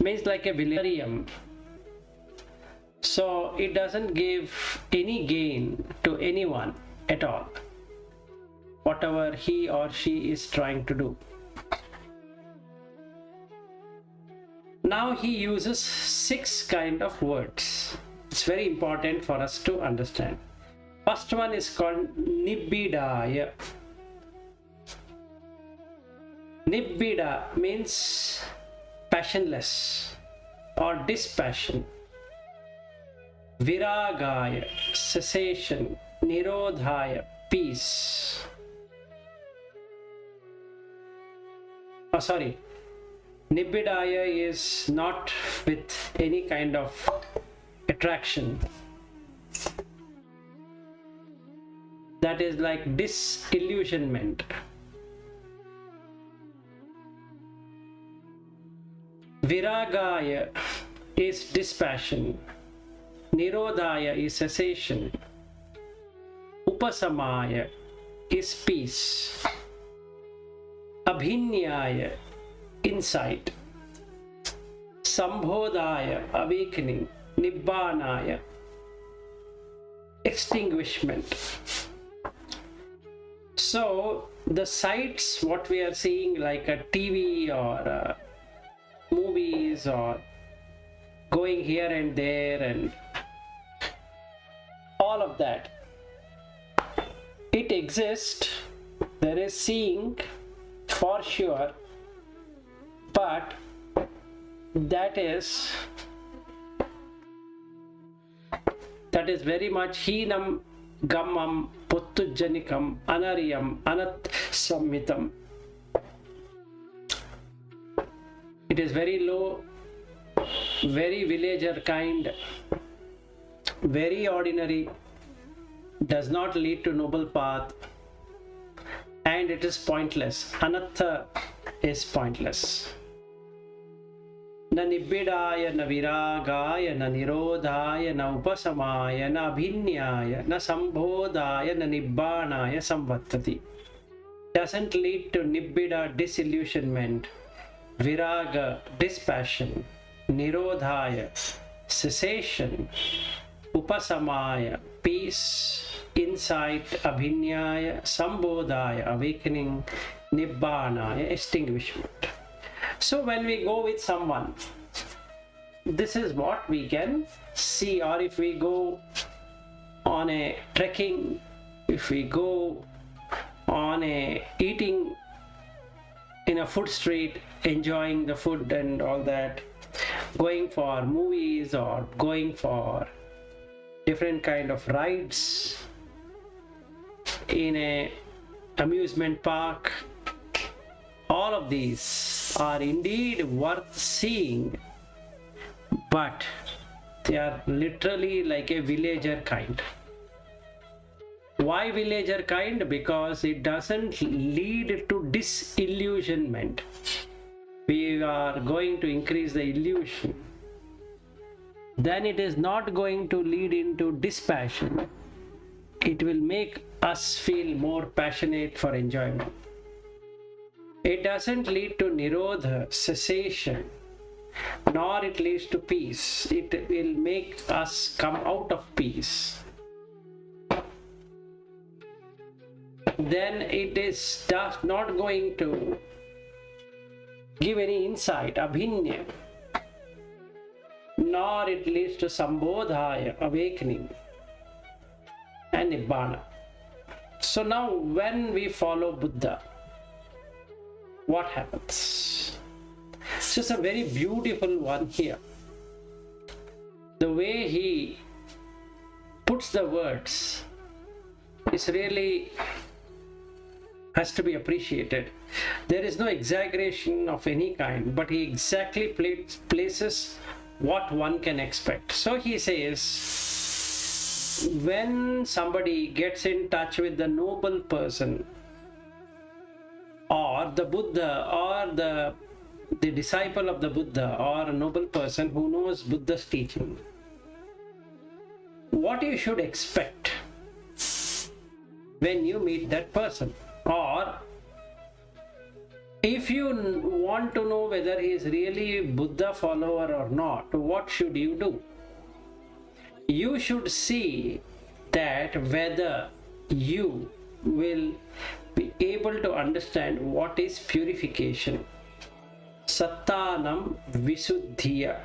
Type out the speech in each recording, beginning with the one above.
Means like a villarium. So it doesn't give any gain to anyone at all, whatever he or she is trying to do. Now he uses 6 kind of words. It's very important for us to understand. First one is called nibbidaya. Nibbida means passionless or dispassion. Viragaya, cessation. Nirodhaya, peace. Nibbidaya is not with any kind of attraction. That is like disillusionment. Viragaya is dispassion. Nirodhaya is cessation. Upasamaya is peace. Abhinyaya, insight. Sambhodhaya, awakening. Nibbanaya, extinguishment. So the sights, what we are seeing, like a TV or movies or going here and there and all of that, it exists. There is seeing for sure, but that is very much heenam gammam puttujjanikam anariyam anat sammitam. It is very low, very villager kind, very ordinary, does not lead to noble path, and it is pointless. Anatta is pointless. Na nibbidaya, na viragaya, na nirodhaya, na upasamaya, na abhinyaya, na sambhodhaya, na nibbanaya samvattati. Doesn't lead to nibbida, disillusionment, viraga, dispassion, nirodhaya, cessation, upasamaya, peace, insight, abhinyaya, sambhodhaya, awakening, nibbanaya, extinguishment. So when we go with someone, this is what we can see. Or if we go on a trekking, if we go on a eating in a food street, enjoying the food and all that, going for movies or going for different kind of rides in a amusement park, all of these are indeed worth seeing, but they are literally like a villager kind. Why villager kind? Because it doesn't lead to disillusionment. We are going to increase the illusion. Then it is not going to lead into dispassion. It will make us feel more passionate for enjoyment. It doesn't lead to nirodha, cessation, nor it leads to peace. It will make us come out of peace. Then it is not going to give any insight, abhinya, nor it leads to sambodhaya, awakening, and nibbana. So now when we follow Buddha, what happens? It's just a very beautiful one here. The way he puts the words is really has to be appreciated. There is no exaggeration of any kind, but he exactly places what one can expect. So he says, when somebody gets in touch with the noble person, or the Buddha, or the disciple of the Buddha, or a noble person who knows Buddha's teaching, what you should expect when you meet that person? Or If you want to know whether he is really Buddha follower or not, what should you do? You should see that whether you will be able to understand what is purification. Sattanam Visuddhiya.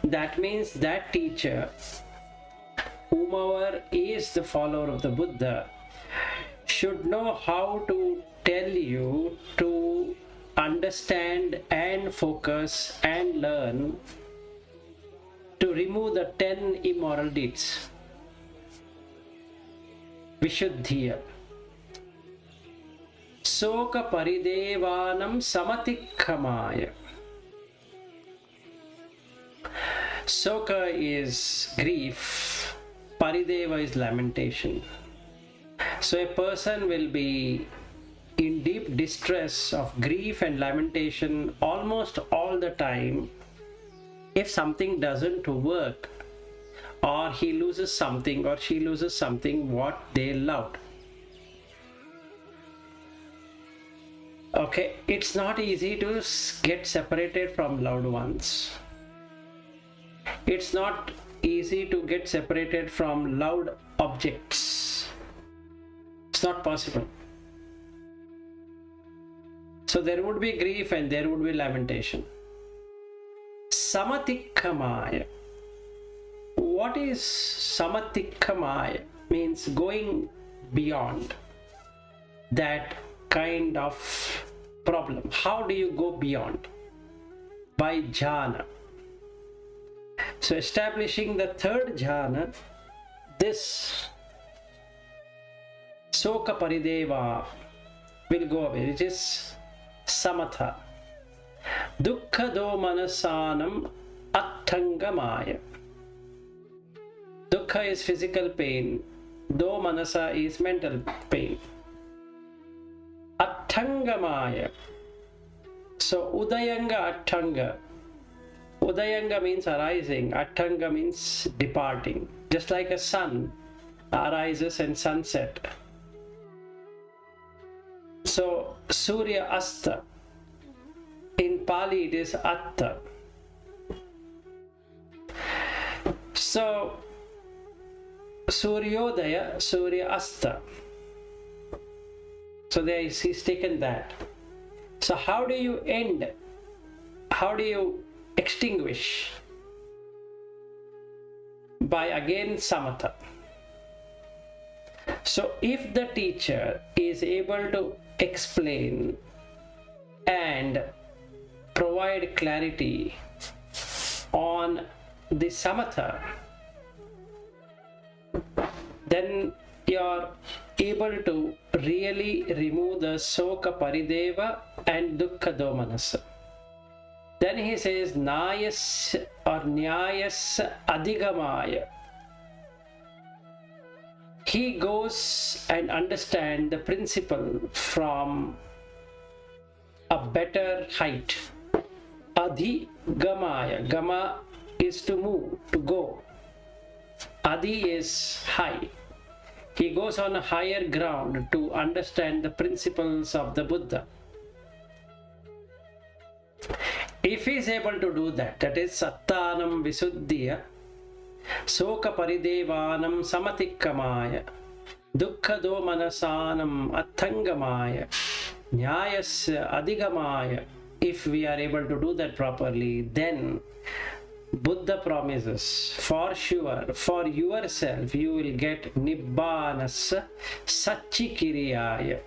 That means that teacher, whomever is the follower of the Buddha, should know how to tell you to understand and focus and learn to remove the 10 immoral deeds. Vishuddhiya. Soka paridevanam samatikkamaya. Soka is grief, parideva is lamentation. So a person will be in deep distress of grief and lamentation almost all the time if something doesn't work, or he loses something or she loses something what they loved. Okay, it's not easy to get separated from loved ones. It's not easy to get separated from loved objects. It's not possible. So there would be grief and there would be lamentation. Samatikkamaya. What is samatikkamaya? Means going beyond that kind of problem. How do you go beyond? By jhana. So establishing the third jhana, this soka parideva will go away, which is samatha. Dukkha do manasanam attangamaya. Dukkha is physical pain, do manasa is mental pain. Attangamaya. So udayanga attanga. Udayanga means arising, attanga means departing. Just like a sun arises and sunset. So Surya Asta. In Pali it is Atta. So Suryodaya, Surya Asta. So there he's taken that. So how do you end? How do you extinguish? By again samatha. So if the teacher is able to explain and provide clarity on the samatha, then you are able to really remove the soka parideva and dukkha domanasa. Then he says nayas or nyayas adhigamaya. He goes and understands the principle from a better height. Adhigamaya. Gama is to move, to go. Adi is high. He goes on a higher ground to understand the principles of the Buddha. If he is able to do that, that is Sattanam Visuddhiya, Soka Paridevanam Samatikkamaya, Dukkha Domanasanam Attangamaya, Nyayasya Adhigamaya. If we are able to do that properly, then Buddha promises for sure, for yourself, you will get Nibbanas Satchikiriyaya.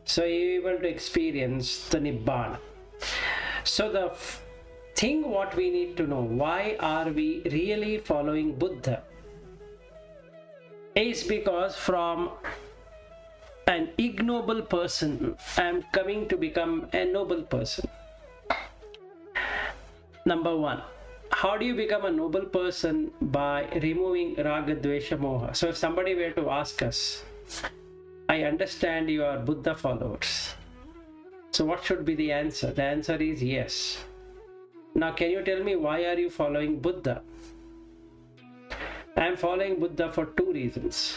So you are able to experience the Nibbana. So the thing what we need to know, why are we really following Buddha, is because from an ignoble person I am coming to become a noble person. Number one, how do you become a noble person? By removing raga, dvesha, moha. So if somebody were to ask us, I understand you are Buddha followers, so what should be the answer? The answer is yes. Now can you tell me why are you following Buddha? I am following Buddha for two reasons.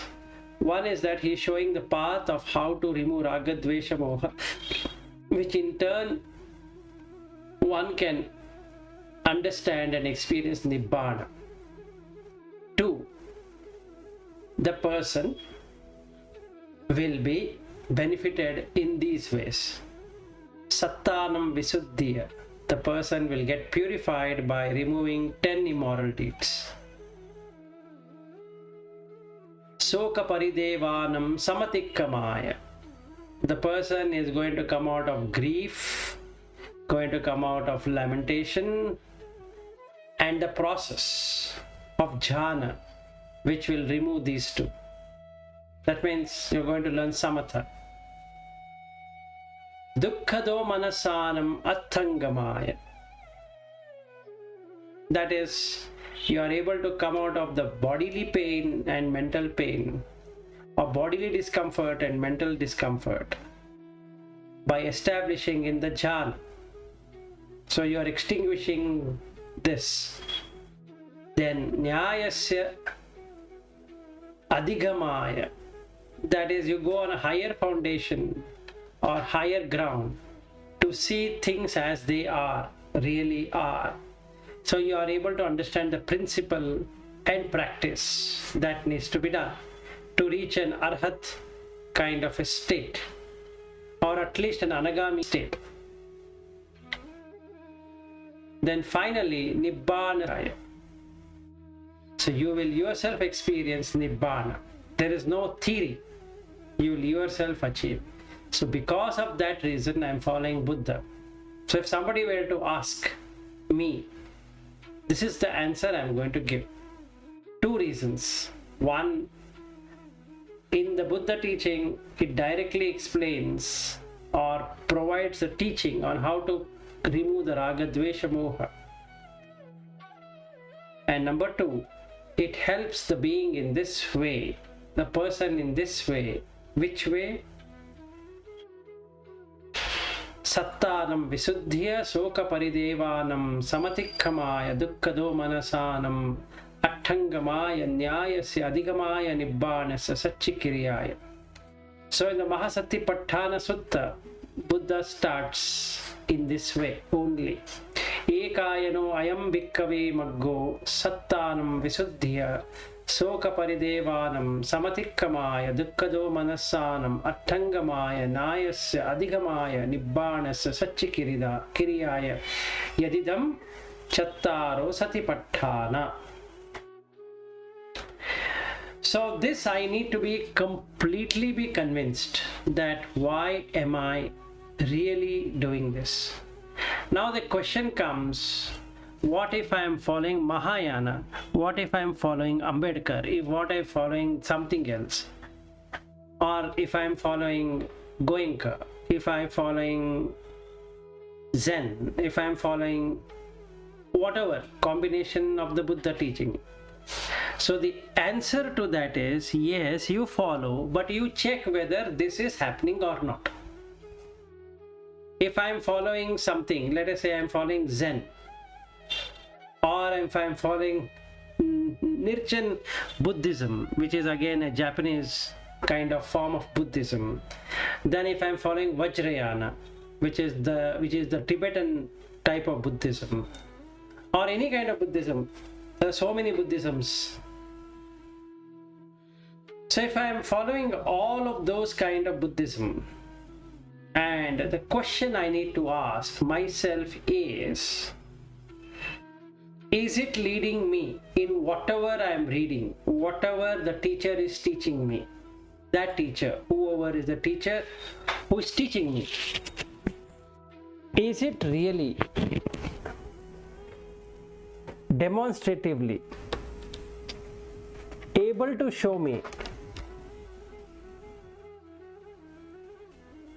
One is that he is showing the path of how to remove raga, dvesha, moha, which in turn one can understand and experience nibbana. 2, the person will be benefited in these ways. Sattanam visuddhiya, the person will get purified by removing 10 immoral deeds. Soka paridevanam samatikkamaya, the person is going to come out of grief, going to come out of lamentation, and the process of jhana, which will remove these two. That means you're going to learn samatha. Dukkhado manasanam attangamaya, that is, you are able to come out of the bodily pain and mental pain, or bodily discomfort and mental discomfort, by establishing in the jhana. So you are extinguishing this. Then nyayasya adhigamaya, that is, you go on a higher foundation or higher ground to see things as they are, really are. So you are able to understand the principle and practice that needs to be done to reach an arhat kind of a state, or at least an anagami state. Then finally nibbana. So you will yourself experience nibbana. There is no theory, you will yourself achieve. So because of that reason I am following Buddha. So if somebody were to ask me, this is the answer I am going to give. 2 reasons. One, in the Buddha teaching, it directly explains or provides the teaching on how to remove the raga, dvesha, moha. And number 2, it helps the being in this way, the person in this way. Which way? Sattanam visuddhiya soka paridevanam samatikkamaya dukkado manasanam attangamaya nyayasya adhigamaya nibbanasya satchikiriyaya. So in the Satipatthanasutta, Buddha starts in this way only. Ekayano ayam bhikkave maggo sattanam visuddhiya soka paridevanam samatikkamaya dukkado manasanam attangamaya nayasya adhigamaya nibbanasya satchikiriyaya yadidam chattaro satipatthana. So this I need to be completely convinced that why am I really doing this? Now the question comes, what if I am following Mahayana? What if I am following Ambedkar? What if I am following something else? Or if I am following Goenka? If I am following Zen? If I am following whatever combination of the Buddha teaching? So the answer to that is, yes, you follow, but you check whether this is happening or not. If I am following something, let us say I am following Zen, or if I am following Nirjan Buddhism, which is again a Japanese kind of form of Buddhism, then if I am following Vajrayana, which is the Tibetan type of Buddhism, or any kind of Buddhism, there are so many Buddhisms. So if I am following all of those kind of Buddhism, and the question I need to ask myself is it leading me in whatever I am reading, whatever the teacher is teaching me, that teacher, whoever is the teacher who is teaching me, is it really demonstratively able to show me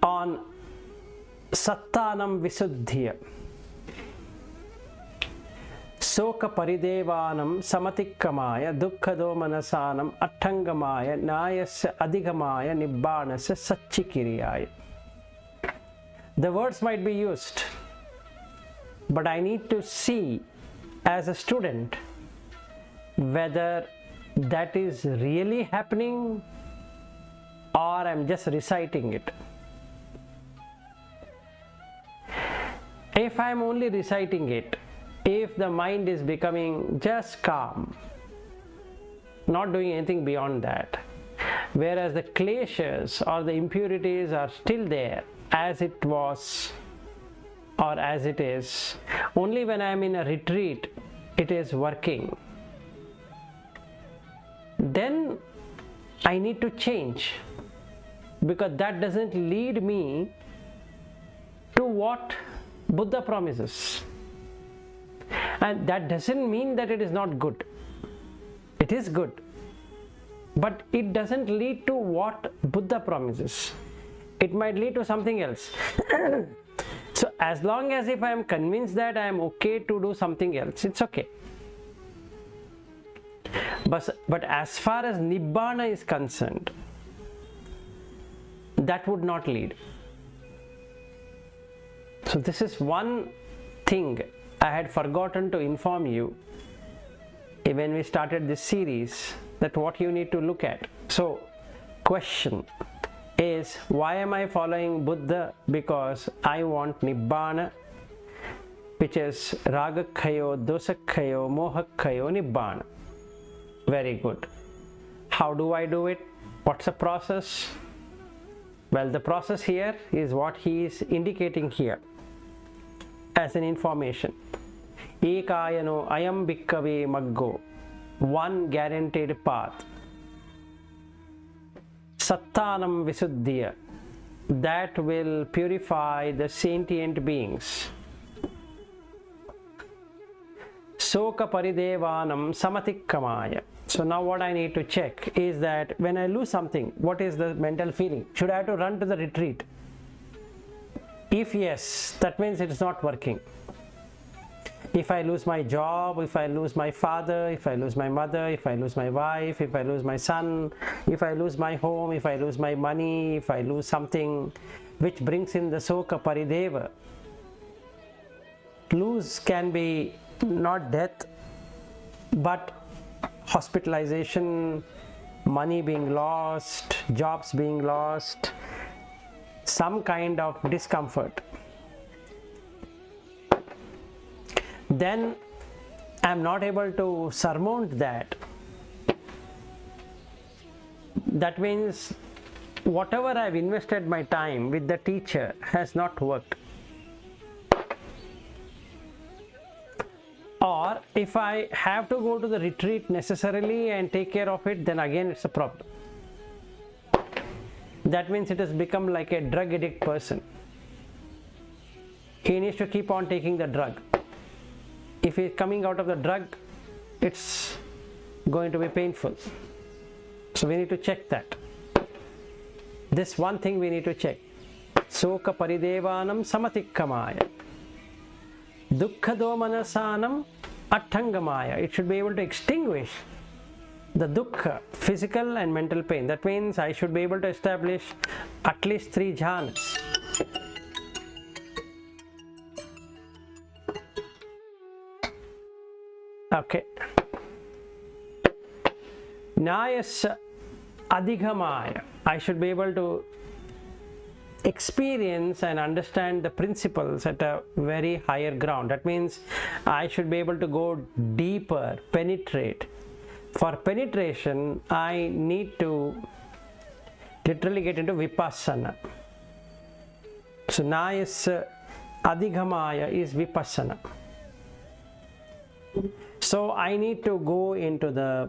on Sattanam Visuddhiya Soka Paridevanam Samatikkamaya Dukkado Manasanam Attangamaya Nayasya Adhigamaya Nibbanasya Satchikiriyaya. The words might be used, but I need to see as a student whether that is really happening or I'm just reciting it. If I'm only reciting it, if the mind is becoming just calm, not doing anything beyond that, whereas the kleshas or the impurities are still there as it was or as it is, only when I'm in a retreat it is working, then I need to change, because that doesn't lead me to what Buddha promises. And that doesn't mean that it is not good. It is good, but it doesn't lead to what Buddha promises. It might lead to something else. So as long as if I am convinced that I am okay to do something else, it's okay. But as far as Nibbana is concerned, that would not lead. So this is one thing I had forgotten to inform you when we started this series, that what you need to look at. So question is, why am I following Buddha? Because I want Nibbana, which is Ragakhayo, Dosakhayo, Mohakhayo, Nibbana. Very good. How do I do it? What's the process? Well, the process here is what he is indicating here as an information. Ekayano ayam bhikkave maggo, one guaranteed path. Sattanam visuddhiya, that will purify the sentient beings. Soka paridevanam samatikkamaya. So now what I need to check is that when I lose something, what is the mental feeling? Should I have to run to the retreat? If yes, that means it is not working. If I lose my job, if I lose my father, if I lose my mother, if I lose my wife, if I lose my son, if I lose my home, if I lose my money, if I lose something which brings in the soka parideva, lose can be not death, but hospitalization, money being lost, jobs being lost, some kind of discomfort. Then I'm not able to surmount that. That means whatever I've invested my time with the teacher has not worked. Or if I have to go to the retreat necessarily and take care of it, then again it's a problem. That means it has become like a drug addict person. He needs to keep on taking the drug. If he is coming out of the drug, it's going to be painful. So we need to check that. This one thing we need to check. Soka paridevanam samatikkamaya. Dukkha domanasanam attangamaya. It should be able to extinguish the dukkha, physical and mental pain. That means I should be able to establish at least 3 jhanas. Okay. Nyasa adhigamaya. I should be able to experience and understand the principles at a very higher ground. That means I should be able to go deeper, penetrate. For penetration, I need to literally get into vipassana. So Nyasa adhigamaya is vipassana. So I need to go into the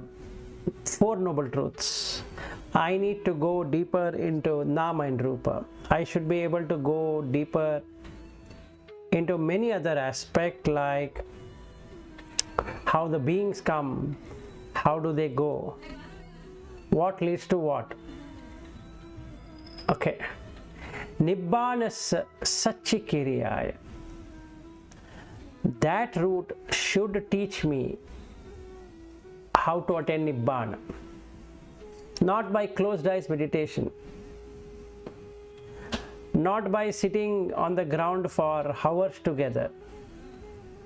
4 noble truths. I need to go deeper into Nama and Rupa. I should be able to go deeper into many other aspects, like how the beings come, how do they go, what leads to what. Okay. Nibbanas Satchikiriyaya. That route should teach me how to attain Nibbana. Not by closed eyes meditation. Not by sitting on the ground for hours together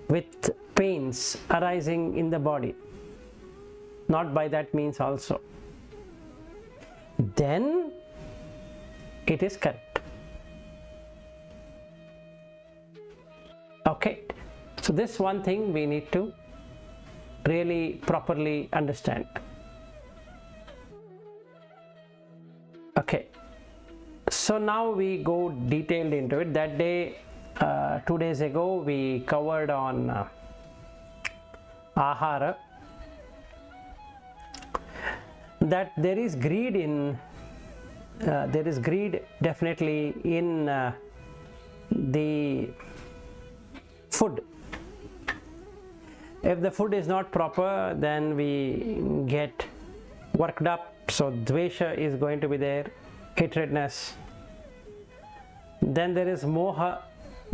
with pains arising in the body. Not by that means also. Then it is correct. Okay, so this one thing we need to really properly understand. Okay, so now we go detailed into it. That day, 2 days ago, we covered on ahara, that there is greed definitely in the food. If the food is not proper, then we get worked up, so dvesha is going to be there, hatredness. Then there is moha,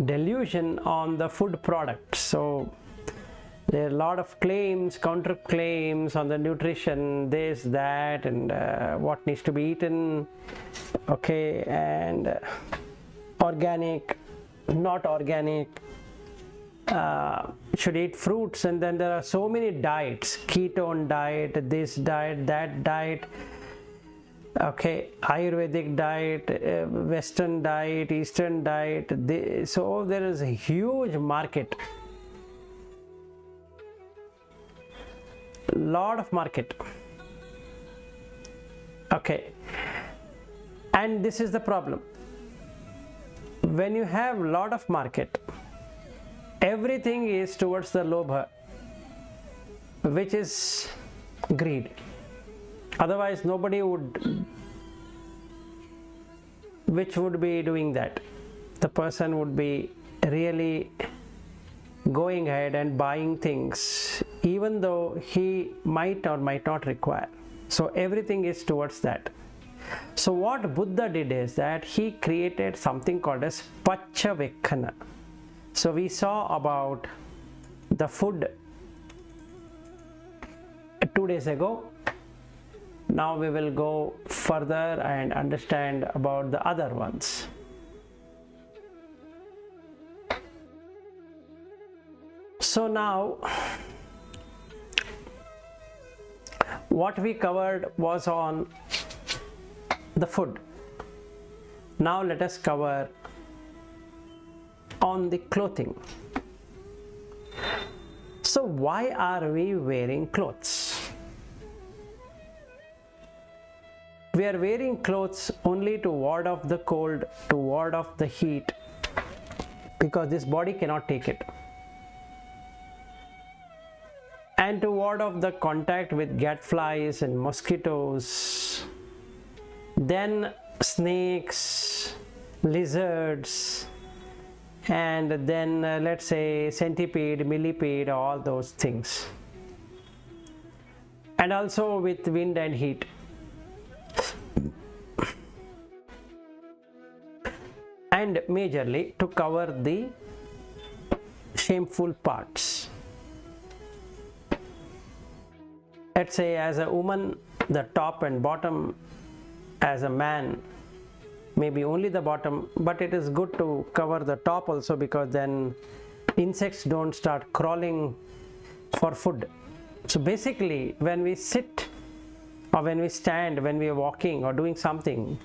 delusion on the food product. So there are a lot of claims, counter claims on the nutrition, this, that, and what needs to be eaten, okay, and organic, not organic, should eat fruits. And then there are so many diets, ketone diet, this diet, that diet, okay, Ayurvedic diet, Western diet, Eastern diet. So there is a huge market, lot of market. Okay, and this is the problem. When you have lot of market, everything is towards the lobha, which is greed. Otherwise nobody would be doing that. The person would be really going ahead and buying things even though he might or might not require. So everything is towards that. So what Buddha did is that he created something called as pacchavekkanna. So we saw about the food 2 days ago. Now we will go further and understand about the other ones. So now what we covered was on the food. Now let us cover on the clothing. So why are we wearing clothes? We are wearing clothes only to ward off the cold, to ward off the heat, because this body cannot take it, and to ward off the contact with gadflies and mosquitoes, then snakes, lizards, and then let's say centipede, millipede, all those things, and also with wind and heat. And majorly to cover the shameful parts. Let's say as a woman, the top and bottom; as a man, maybe only the bottom, but it is good to cover the top also, because then insects don't start crawling for food. So basically, when we sit or when we stand, when we are walking or doing something,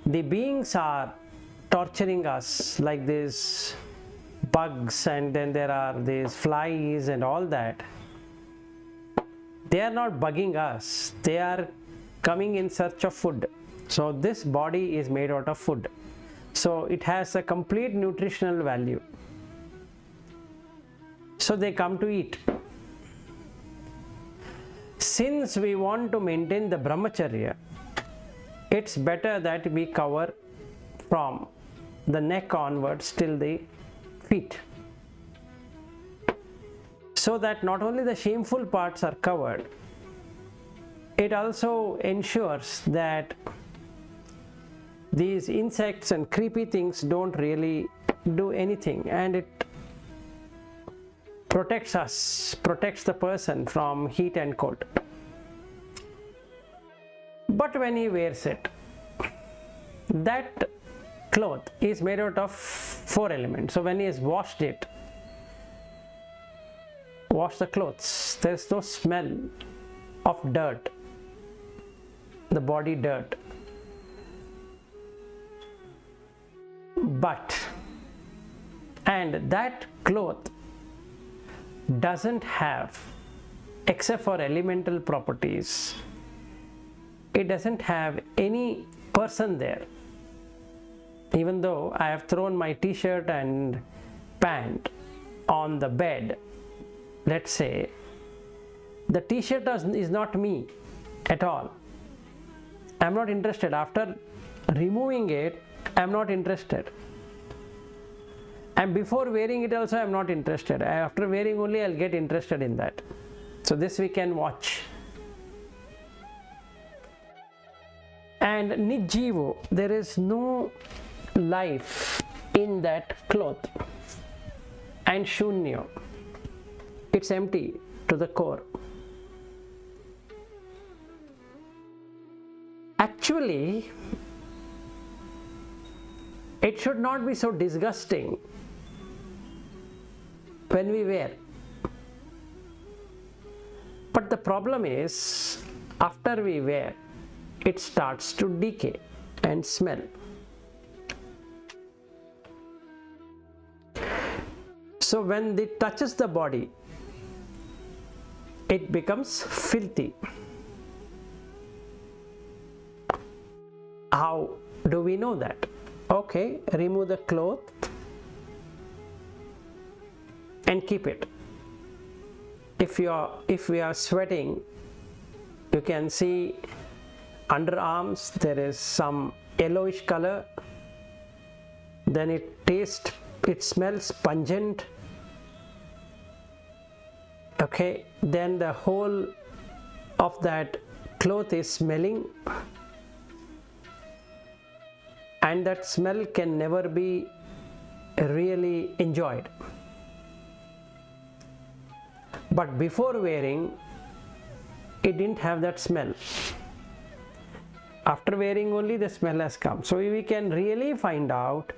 the beings are torturing us, like these bugs, and then there are these flies and all that. They are not bugging us, they are coming in search of food. So this body is made out of food, so it has a complete nutritional value. So they come to eat. Since we want to maintain the brahmacharya, it's better that we cover from the neck onwards till the feet, so that not only the shameful parts are covered, it also ensures that these insects and creepy things don't really do anything, and it protects us, protects the person from heat and cold. But when he wears it, that cloth is made out of 4 elements. So when he has washed the clothes, there is no smell of dirt, the body dirt. And that cloth doesn't have, except for elemental properties, it doesn't have any person there. Even though I have thrown my t-shirt and pant on the bed, let's say, the t-shirt is not me at all. I'm not interested. After removing it, I'm not interested. And before wearing it also, I'm not interested. After wearing only, I'll get interested in that. So this we can watch. And Nijjivo, there is no life in that cloth. And Shunyo, it's empty to the core. Actually, it should not be so disgusting when we wear. But the problem is, after we wear, it starts to decay and smell. So when it touches the body, it becomes filthy. How do we know that? Okay, remove the cloth and keep it. If we are sweating, you can see underarms, there is some yellowish color, then it smells pungent. Okay, then the whole of that cloth is smelling, and that smell can never be really enjoyed. But before wearing, it didn't have that smell. After wearing only, the smell has come. So we can really find out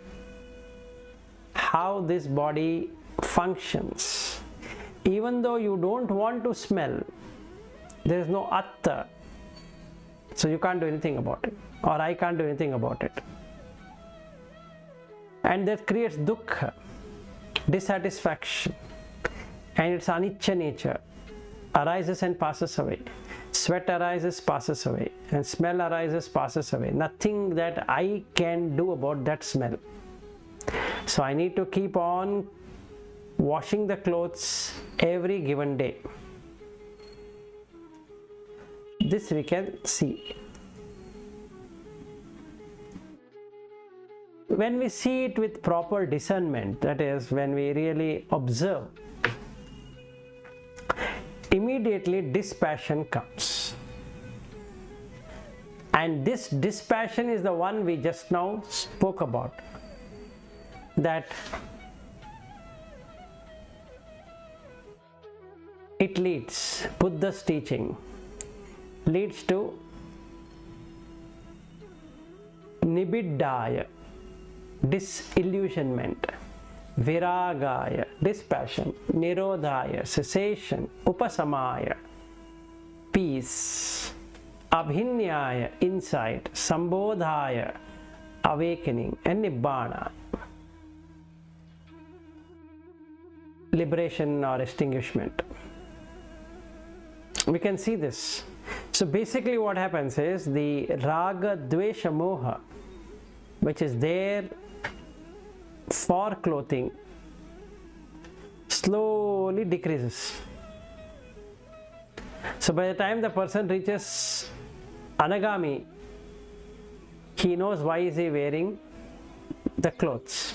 how this body functions. Even though you don't want to smell, there is no atta, so you can't do anything about it, or I can't do anything about it. And that creates dukkha, dissatisfaction, and its anicca nature arises and passes away. Sweat arises, passes away, and smell arises, passes away. Nothing that I can do about that smell. So I need to keep on washing the clothes every given day. This we can see. When we see it with proper discernment, that is, when we really observe, immediately dispassion comes. And this dispassion is the one we just now spoke about. That it leads, Buddha's teaching leads to nibiddhaya, disillusionment, viragaya, dispassion, nirodhaya, cessation, upasamaya, peace, abhinyaya, insight, sambodhaya, awakening, and nibbana, liberation or extinguishment. We can see this. So basically what happens is the raga, dvesha, moha, which is there for clothing, slowly decreases. So by the time the person reaches anagami, he knows why is he wearing the clothes.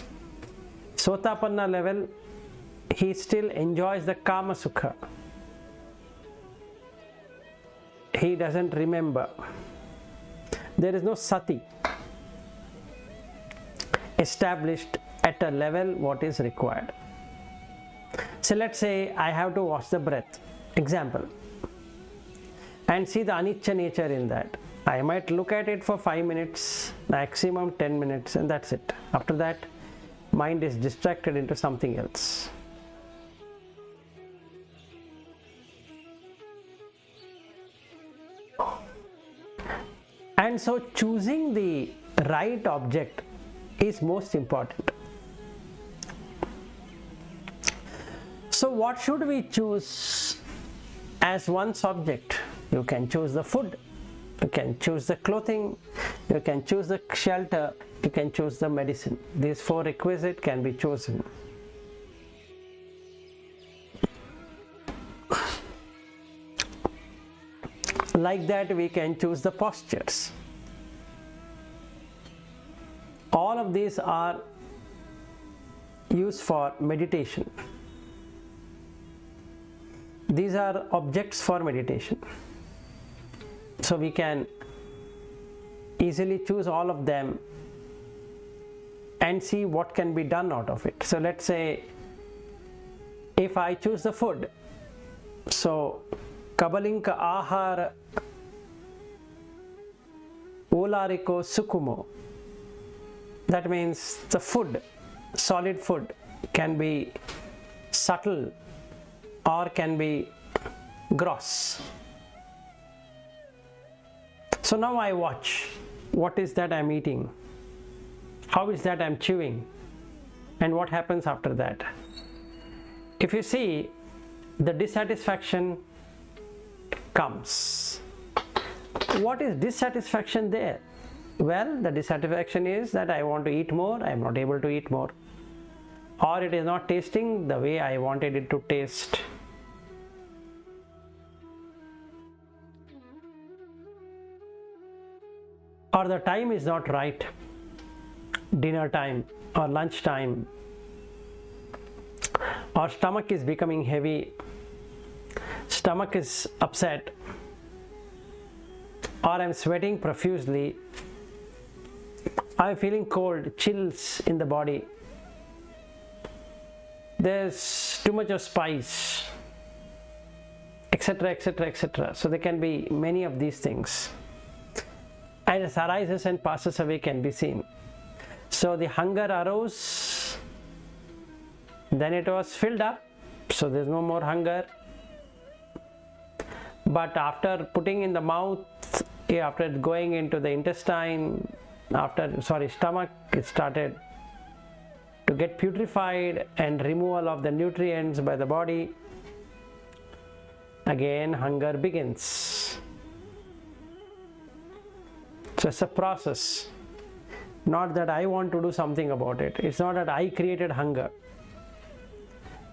Sotapanna level, he still enjoys the kama sukha. He doesn't remember. There is no sati established at a level what is required. So let's say I have to wash the breath, example, and see the anicca nature in that. I might look at it for 5 minutes, maximum 10 minutes, and that's it. After that, mind is distracted into something else. And so choosing the right object is most important. So what should we choose as one subject? You can choose the food, you can choose the clothing, you can choose the shelter, you can choose the medicine. These four requisites can be chosen. Like that, we can choose the postures. All of these are used for meditation. These are objects for meditation. So we can easily choose all of them and see what can be done out of it. So let's say if I choose the food, so Kabalinka Ahara Olariko Sukumo, that means the food, solid food, can be subtle or can be gross. So now I watch what is that I'm eating, how is that I'm chewing, and what happens after that. If you see, the dissatisfaction comes. What is dissatisfaction there? Well, the dissatisfaction is that I want to eat more, I am not able to eat more, or it is not tasting the way I wanted it to taste. Or the time is not right, dinner time or lunch time, or stomach is becoming heavy, stomach is upset, or I'm sweating profusely, I'm feeling cold, chills in the body, there's too much of spice, etc., etc., etc. So there can be many of these things, and it arises and passes away can be seen. So the hunger arose, then it was filled up, so there's no more hunger. But after putting in the mouth, after going into the intestine, stomach, it started to get putrefied and removal of the nutrients by the body. Again, hunger begins. So it's a process. Not that I want to do something about it. It's not that I created hunger.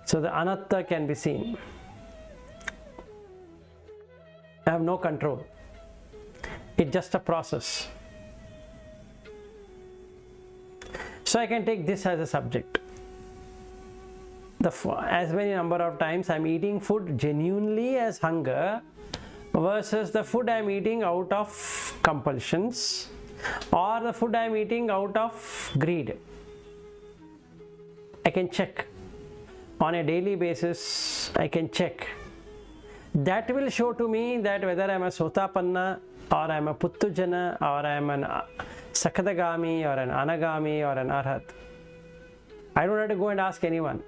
So the anatta can be seen. I have no control. It's just a process. So I can take this as a subject. As many number of times I'm eating food genuinely as hunger versus the food I'm eating out of compulsions, or the food I'm eating out of greed. I can check. On a daily basis, I can check. That will show to me that whether I'm a Sotapanna, or I'm a Puttujana, or I'm an Sakadagami, or an Anagami, or an Arhat. I don't have to go and ask anyone.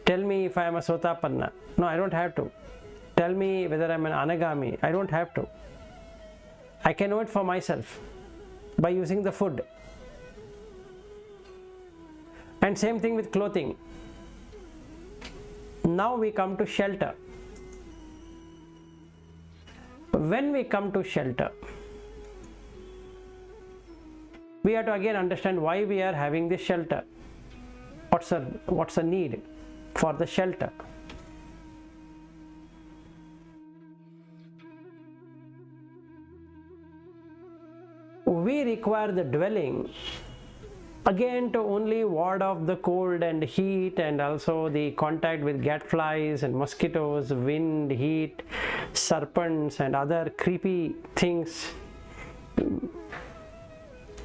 Tell me if I am a Sotapanna. No, I don't have to. Tell me whether I'm an Anagami. I don't have to. I can know it for myself by using the food. And same thing with clothing. Now we come to shelter. When we come to shelter, we have to again understand why we are having this shelter. What's the need for the shelter? We require the dwelling again to only ward off the cold and heat, and also the contact with gadflies and mosquitoes, wind, heat, serpents and other creepy things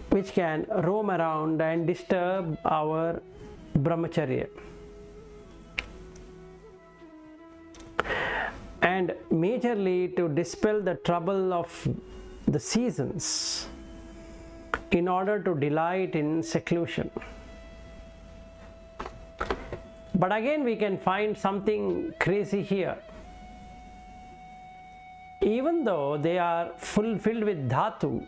which can roam around and disturb our brahmacharya. And majorly to dispel the trouble of the seasons, in order to delight in seclusion. But again we can find something crazy here. Even though they are filled with dhatu,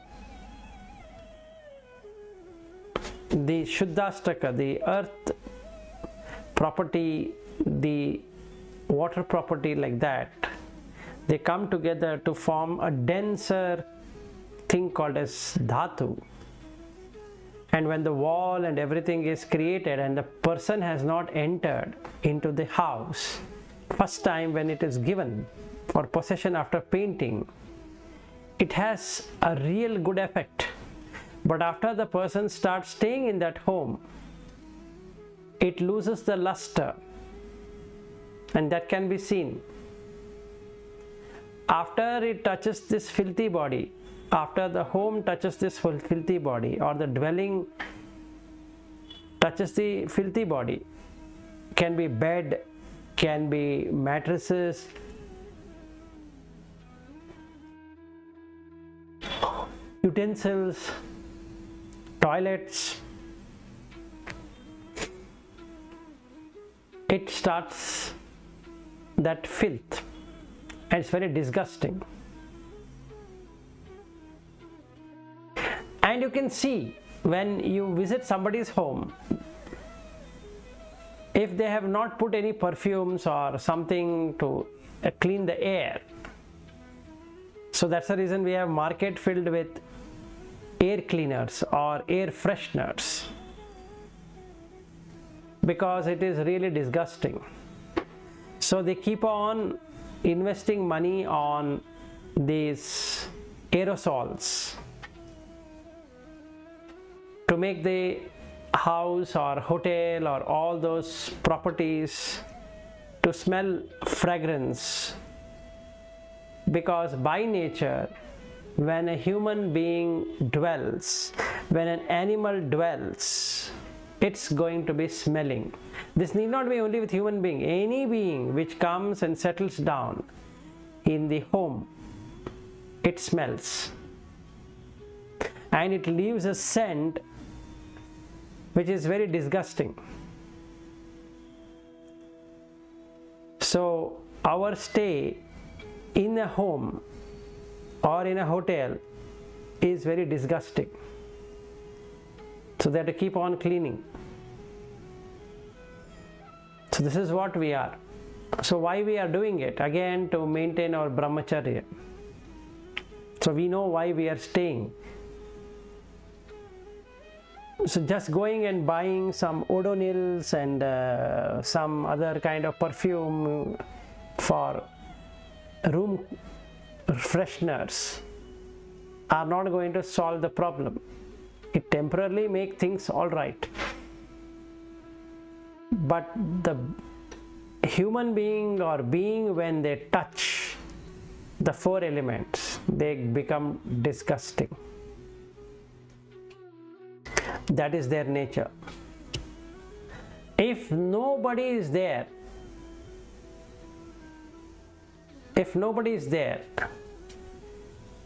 the Shuddhastaka, the earth property, the water property, like that, they come together to form a denser thing called as dhatu. And when the wall and everything is created and the person has not entered into the house, first time when it is given for possession after painting, it has a real good effect. But after the person starts staying in that home, it loses the luster, and that can be seen. After it touches this filthy body, after the home touches this filthy body, or the dwelling touches the filthy body, can be bed, can be mattresses, utensils, toilets, it starts that filth, and it's very disgusting. And you can see when you visit somebody's home, if they have not put any perfumes or something to clean the air. So that's the reason we have market filled with air cleaners or air fresheners, because it is really disgusting. So they keep on investing money on these aerosols to make the house or hotel or all those properties to smell fragrance. Because by nature, when a human being dwells, when an animal dwells, it's going to be smelling. This need not be only with human being. Any being which comes and settles down in the home, it smells. And it leaves a scent which is very disgusting. So our stay in a home or in a hotel is very disgusting. So they have to keep on cleaning. So this is what we are. So why we are doing it? Again, to maintain our brahmacharya. So we know why we are staying. So just going and buying some odonils and some other kind of perfume for room fresheners are not going to solve the problem. It temporarily make things all right. But the human being or being, when they touch the four elements, they become disgusting. That is their nature. If nobody is there,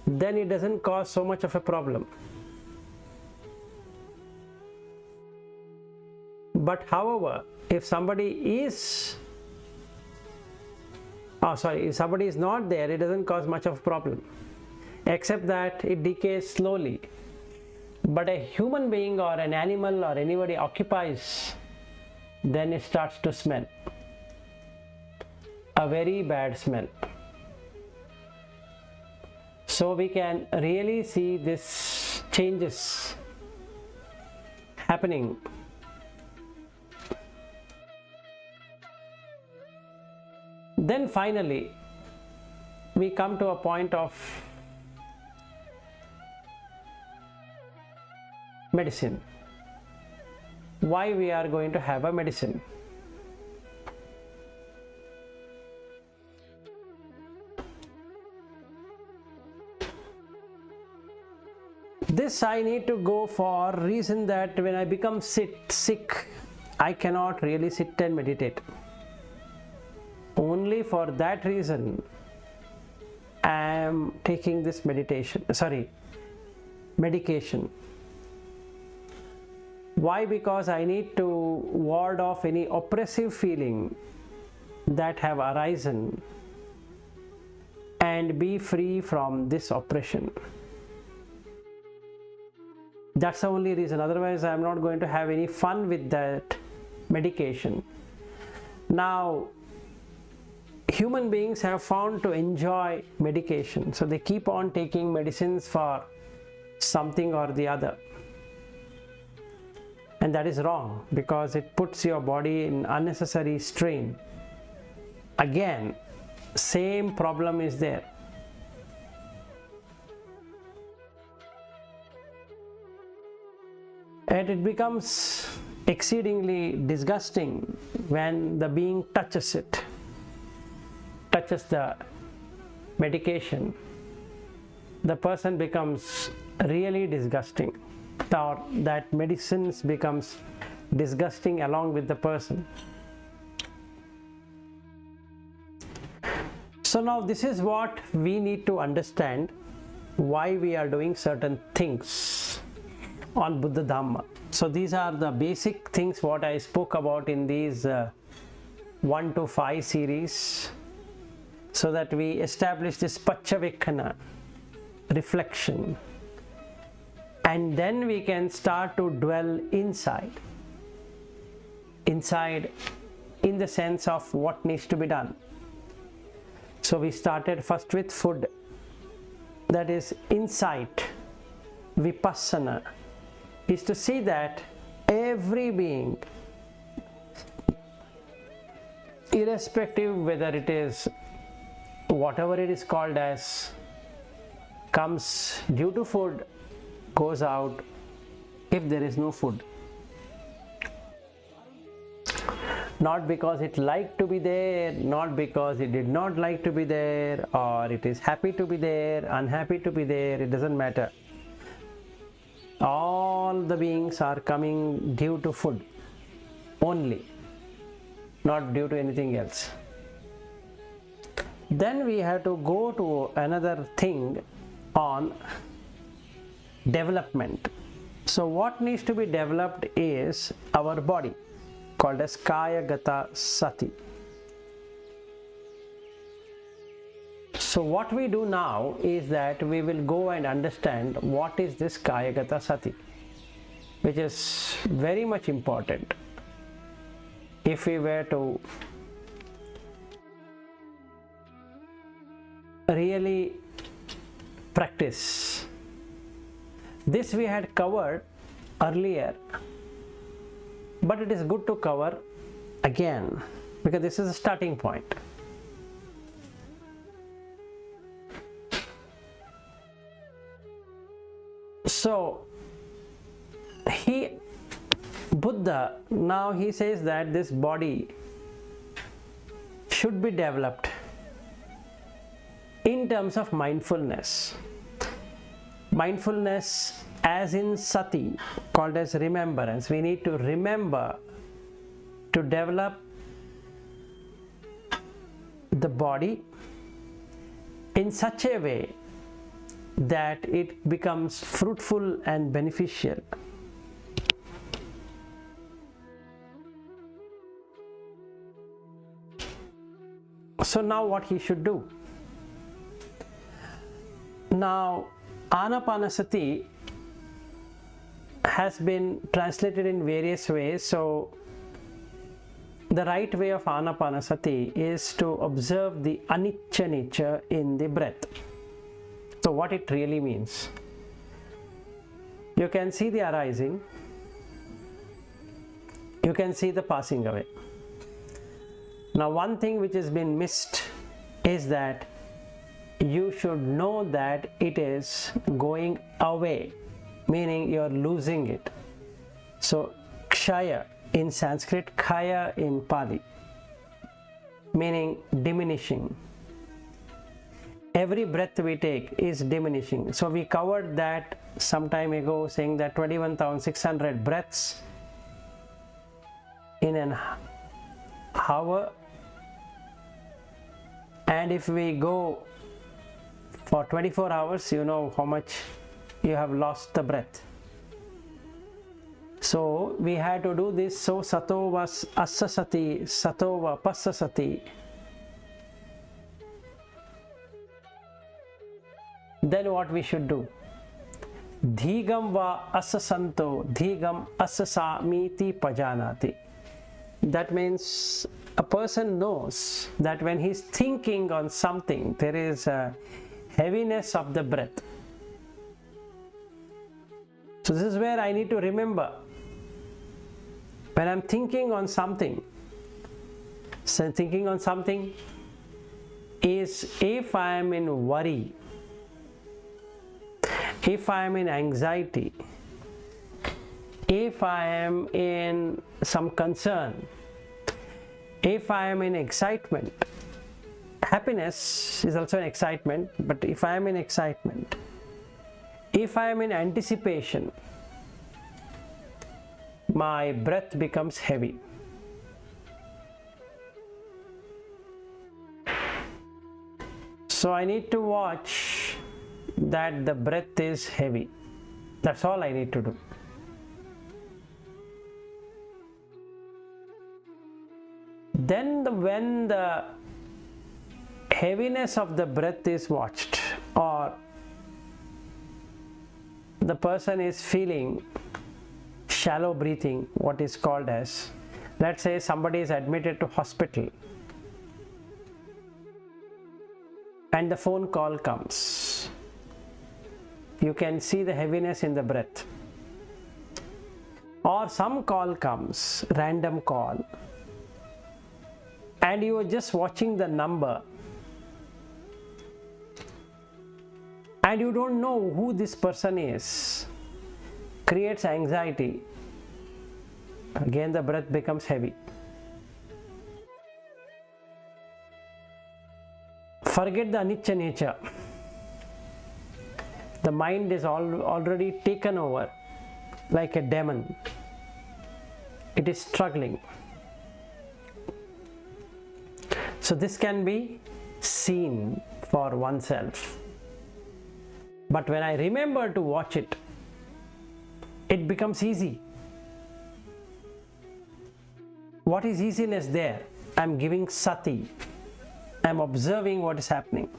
then it doesn't cause so much of a problem. But however, if somebody is if somebody is not there, it doesn't cause much of a problem, except that it decays slowly. But a human being or an animal or anybody occupies, then it starts to smell. A very bad smell. So we can really see this changes happening. Then finally, we come to a point of medicine. Why we are going to have a medicine? This I need to go for reason that when I become sick, I cannot really sit and meditate. Only for that reason I am taking this medication. Why? Because I need to ward off any oppressive feeling that have arisen and be free from this oppression. That's the only reason. Otherwise, I'm not going to have any fun with that medication. Now, human beings have found to enjoy medication, so they keep on taking medicines for something or the other. And that is wrong, because it puts your body in unnecessary strain. Again, same problem is there. And it becomes exceedingly disgusting when the being touches the medication. The person becomes really disgusting, or that medicines becomes disgusting along with the person. So now this is what we need to understand, why we are doing certain things on Buddha Dhamma. So these are the basic things what I spoke about in these 1 to 5 series, so that we establish this pacchavekkanna reflection, and then we can start to dwell inside in the sense of what needs to be done. So we started first with food, that is insight. Vipassana is to see that every being, irrespective whether it is whatever it is called as, comes due to food, goes out if there is no food. Not because it liked to be there, not because it did not like to be there, or it is happy to be there, unhappy to be there, it doesn't matter. All the beings are coming due to food only, not due to anything else. Then we have to go to another thing on development. So what needs to be developed is our body, called as kaya gata sati. So what we do now is that we will go and understand what is this kaya gata sati, which is very much important. If we were to really practice this, we had covered earlier, but it is good to cover again because this is a starting point. So Buddha, now he says that this body should be developed in terms of mindfulness. Mindfulness as in sati, called as remembrance. We need to remember to develop the body in such a way that it becomes fruitful and beneficial. So now what he should do? Now Anapanasathi has been translated in various ways. So the right way of Anapanasathi is to observe the anicca nature in the breath. So what it really means. You can see the arising, you can see the passing away. Now one thing which has been missed is that you should know that it is going away, meaning you are losing it. So kshaya in Sanskrit, khaya in Pali, meaning diminishing. Every breath we take is diminishing. So we covered that some time ago, saying that 21,600 breaths in an hour, and if we go for 24 hours, you know how much you have lost the breath. So we had to do this. So sato va assasati, sato va passasati. Then what we should do? Dhigam va asasanto, dhigam asasamiti pajanati. That means a person knows that when he's thinking on something, there is a heaviness of the breath. So this is where I need to remember, when I'm thinking on something, is if I am in worry, if I am in anxiety, if I am in some concern, if I am in excitement. Happiness is also an excitement, but if I am in excitement, if I am in anticipation, my breath becomes heavy. So I need to watch that the breath is heavy. That's all I need to do. Then when the heaviness of the breath is watched, or the person is feeling shallow breathing, what is called as, let's say somebody is admitted to hospital and the phone call comes, you can see the heaviness in the breath. Or some call comes, random call, and you are just watching the number and you don't know who this person is, creates anxiety. Again the breath becomes heavy. Forget the anicca nature. The mind is already taken over like a demon. It is struggling. So this can be seen for oneself. But when I remember to watch it, it becomes easy. What is easiness there? I'm giving sati. I'm observing what is happening.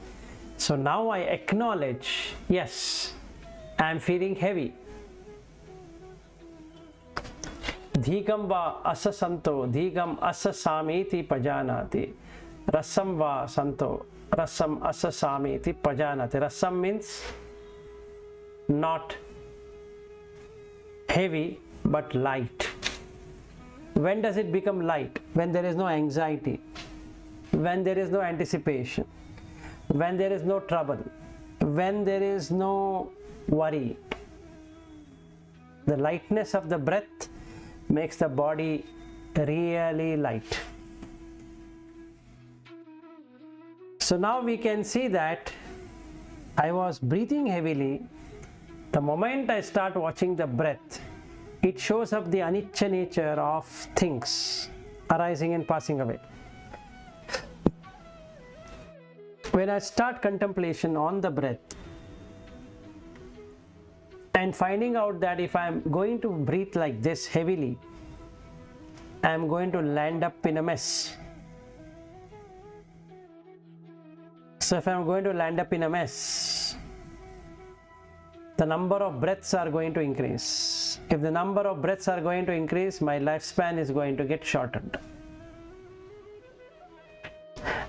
So now I acknowledge, yes, I'm feeling heavy. Dhigam va asasanto, dhigam asasamiti pajanati. Rasam va santo, rasam asasamiti pajanati. Rasam means not heavy but light. When does it become light? When there is no anxiety, when there is no anticipation, when there is no trouble, when there is no worry. The lightness of the breath makes the body really light. So now we can see that I was breathing heavily. The moment I start watching the breath, it shows up the anicca nature of things arising and passing away. When I start contemplation on the breath and finding out that if I am going to breathe like this heavily, I am going to land up in a mess. So if I am going to land up in a mess, the number of breaths are going to increase. If the number of breaths are going to increase, my lifespan is going to get shortened.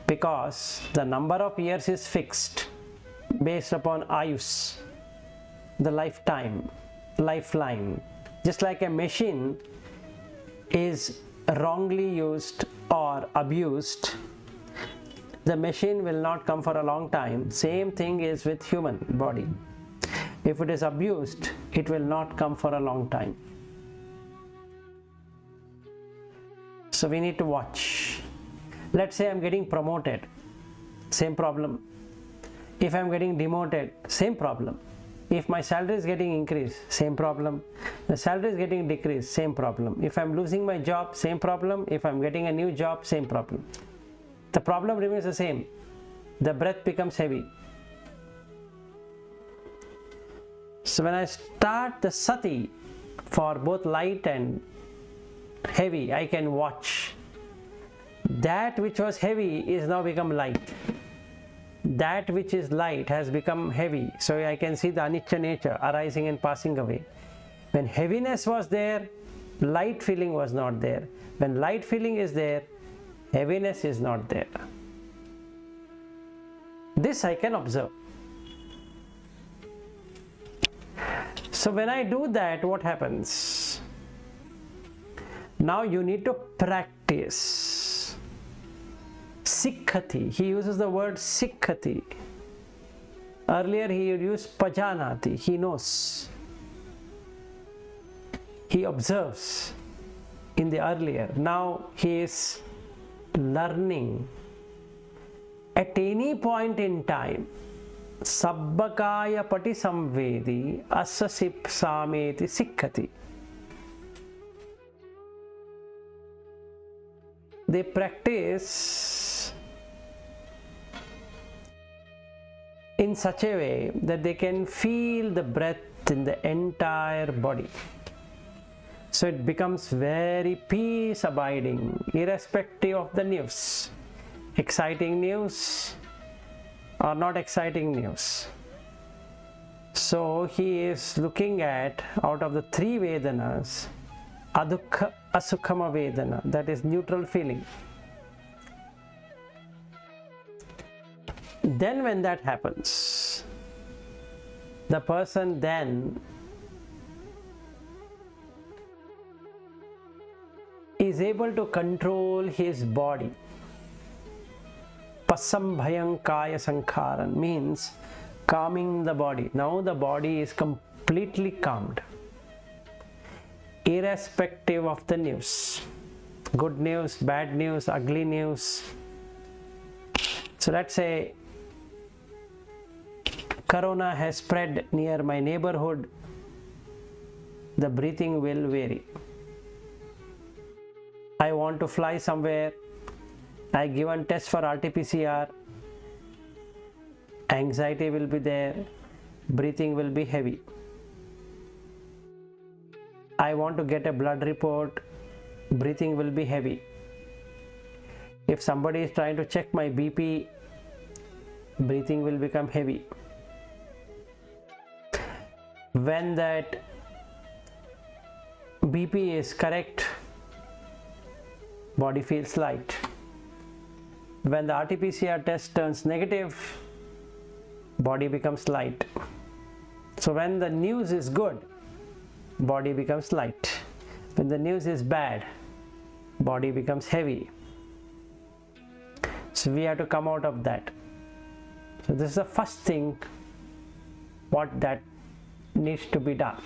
Because the number of years is fixed based upon ayus, the lifetime, lifeline. Just like a machine is wrongly used or abused, the machine will not come for a long time. Same thing is with human body. If it is abused, it will not come for a long time. So we need to watch. Let's say I'm getting promoted, same problem. If I'm getting demoted, same problem. If my salary is getting increased, same problem. The salary is getting decreased, same problem. If I'm losing my job, same problem. If I'm getting a new job, same problem. The problem remains the same. The breath becomes heavy. So when I start the sati for both light and heavy, I can watch. That which was heavy is now become light. that which is light has become heavy. So I can see the anicca nature arising and passing away. When heaviness was there, light feeling was not there. When light feeling is there, heaviness is not there. This I can observe. So when I do that, what happens? Now you need to practice. Sikhati. He uses the word sikhati. Earlier he would use pajanati. He knows. He observes in the earlier. Now he is learning. At any point in time, sabbakaya pati samvedi asasip sameti sikhati. They practice in such a way that they can feel the breath in the entire body. So it becomes very peace abiding, irrespective of the news. Exciting news or not exciting news. So he is looking at, out of the three Vedanas, adukha asukhama Vedana, that is neutral feeling. Then when that happens, the person then is able to control his body. Pasambhayam kaya sankharan means calming the body. Now the body is completely calmed, irrespective of the news. Good news, bad news, ugly news. So let's say Corona has spread near my neighborhood. The breathing will vary. I want to fly somewhere. I given test for RT-PCR. Anxiety will be there. Breathing will be heavy. I want to get a blood report. Breathing will be heavy. If somebody is trying to check my BP, breathing will become heavy. When that BP is correct, body feels light. When the RT-PCR test turns negative, body becomes light. So when the news is good, body becomes light. When the news is bad, body becomes heavy. So we have to come out of that. So this is the first thing what that needs to be done.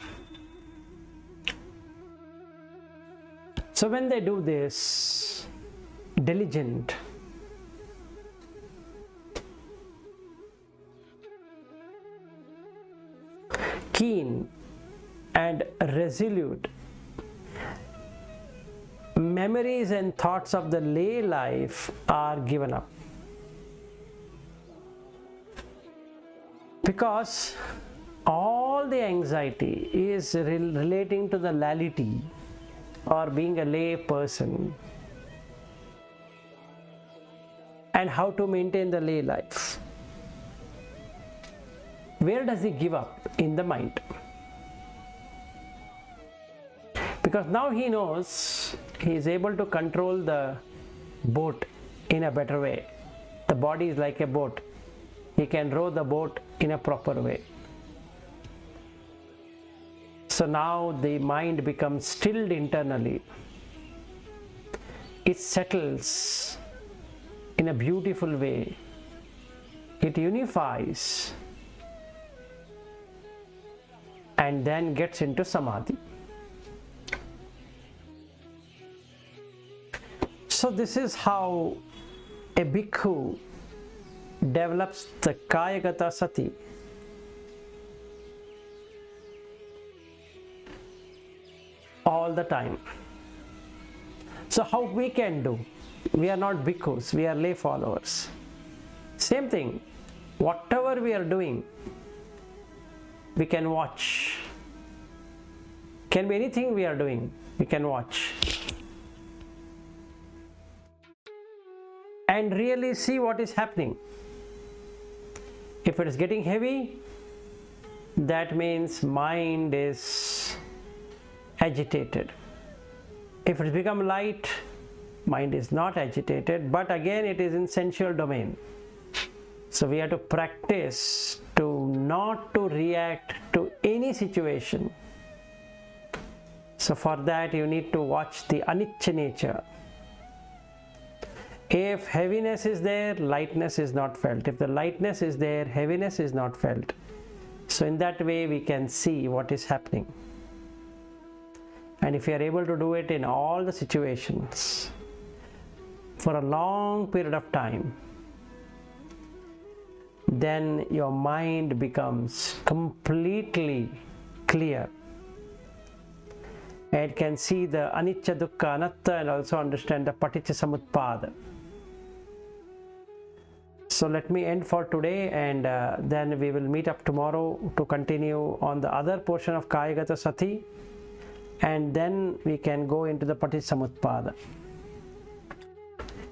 So when they do this, diligent, keen and resolute, memories and thoughts of the lay life are given up. Because all the anxiety is relating to the lality or being a lay person and how to maintain the lay life. Where does he give up? In the mind. Because now he knows he is able to control the boat in a better way. The body is like a boat. He can row the boat in a proper way. So now the mind becomes stilled internally. It settles in a beautiful way. It unifies and then gets into samadhi. So this is how a bhikkhu develops the kayagata sati. All the time. So how we can do? We are not bhikkhus, we are lay followers. Same thing, whatever we are doing, we can watch. Can be anything we are doing, we can watch. And really see what is happening. If it is getting heavy, that means mind is agitated. If it become light, mind is not agitated, but again it is in sensual domain. So we have to practice to not to react to any situation. So for that you need to watch the anicca nature. If heaviness is there, lightness is not felt. If the lightness is there, heaviness is not felt. So in that way we can see what is happening. And if you are able to do it in all the situations for a long period of time, then your mind becomes completely clear. And can see the anicca, dukkha, anatta, and also understand the paticca samutpada. So let me end for today, and then we will meet up tomorrow to continue on the other portion of Kayagata Sati, and then we can go into the paticca samutpada.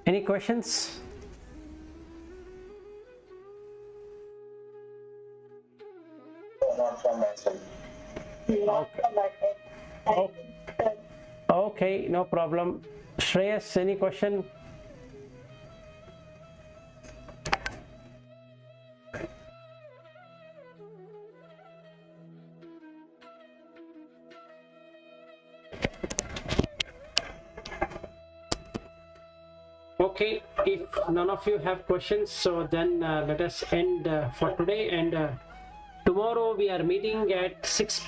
Any questions? Not from myself. Okay, no problem. Shreyas, any question? Okay, if none of you have questions, so then let us end for today, and tomorrow we are meeting at 7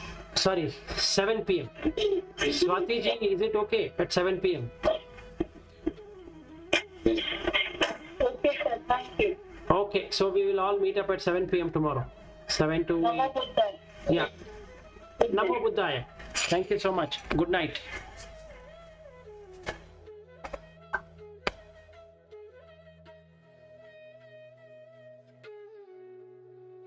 p.m. Swati ji, is it okay at 7 p.m.? Okay, sir. Thank you. Okay, so we will all meet up at 7 p.m. tomorrow. 7 to... Namo Buddhaya. Yeah. Namo Buddhaya. Thank you so much. Good night.